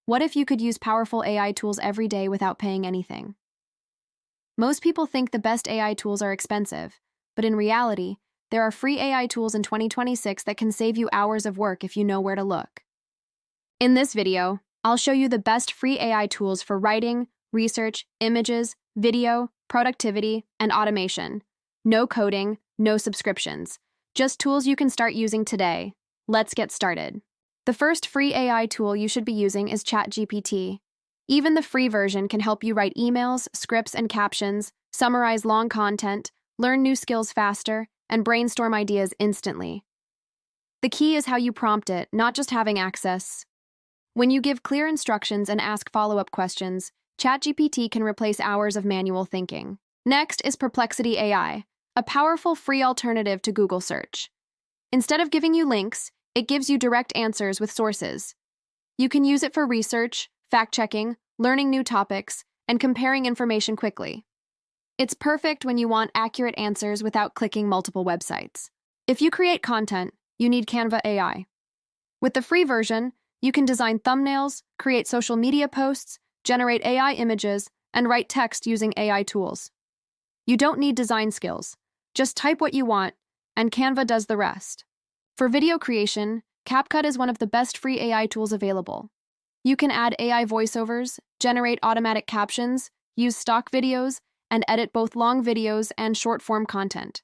What if you could use powerful AI tools every day without paying anything? Most people think the best AI tools are expensive, but in reality, there are free AI tools in 2026 that can save you hours of work if you know where to look. In this video, I'll show you the best free AI tools for writing, research, images, video, productivity, and automation. No coding, no subscriptions. Just tools you can start using today. Let's get started. The first free AI tool you should be using is ChatGPT. Even the free version can help you write emails, scripts, and captions, summarize long content, learn new skills faster, and brainstorm ideas instantly. The key is how you prompt it, not just having access. When you give clear instructions and ask follow-up questions, ChatGPT can replace hours of manual thinking. Next is Perplexity AI, a powerful free alternative to Google search. Instead of giving you links, it gives you direct answers with sources. You can use it for research, fact-checking, learning new topics, and comparing information quickly. It's perfect when you want accurate answers without clicking multiple websites. If you create content, you need Canva AI. With the free version, you can design thumbnails, create social media posts, generate AI images, and write text using AI tools. You don't need design skills. Just type what you want, and Canva does the rest. For video creation, CapCut is one of the best free AI tools available. You can add AI voiceovers, generate automatic captions, use stock videos, and edit both long videos and short-form content.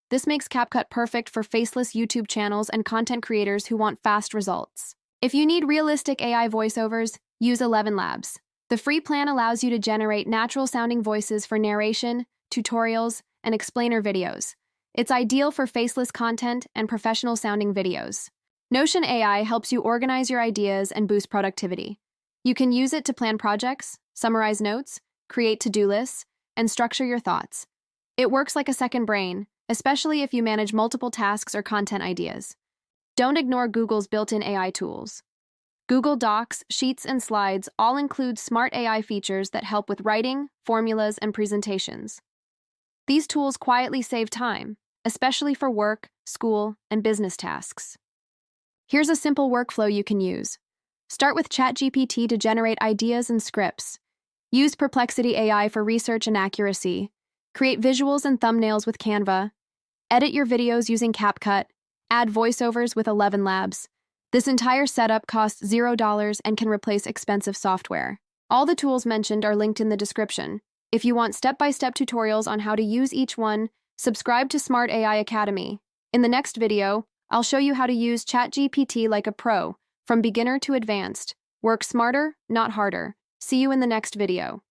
This makes CapCut perfect for faceless YouTube channels and content creators who want fast results. If you need realistic AI voiceovers, use ElevenLabs. The free plan allows you to generate natural-sounding voices for narration, tutorials, and explainer videos. It's ideal for faceless content and professional-sounding videos. Notion AI helps you organize your ideas and boost productivity. You can use it to plan projects, summarize notes, create to-do lists, and structure your thoughts. It works like a second brain, especially if you manage multiple tasks or content ideas. Don't ignore Google's built-in AI tools. Google Docs, Sheets, and Slides all include smart AI features that help with writing, formulas, and presentations. These tools quietly save time, especially for work, school, and business tasks. Here's a simple workflow you can use. Start with ChatGPT to generate ideas and scripts. Use Perplexity AI for research and accuracy. Create visuals and thumbnails with Canva. Edit your videos using CapCut. Add voiceovers with ElevenLabs. This entire setup costs $0 and can replace expensive software. All the tools mentioned are linked in the description. If you want step-by-step tutorials on how to use each one, subscribe to Smart AI Academy. In the next video, I'll show you how to use ChatGPT like a pro, from beginner to advanced. Work smarter, not harder. See you in the next video.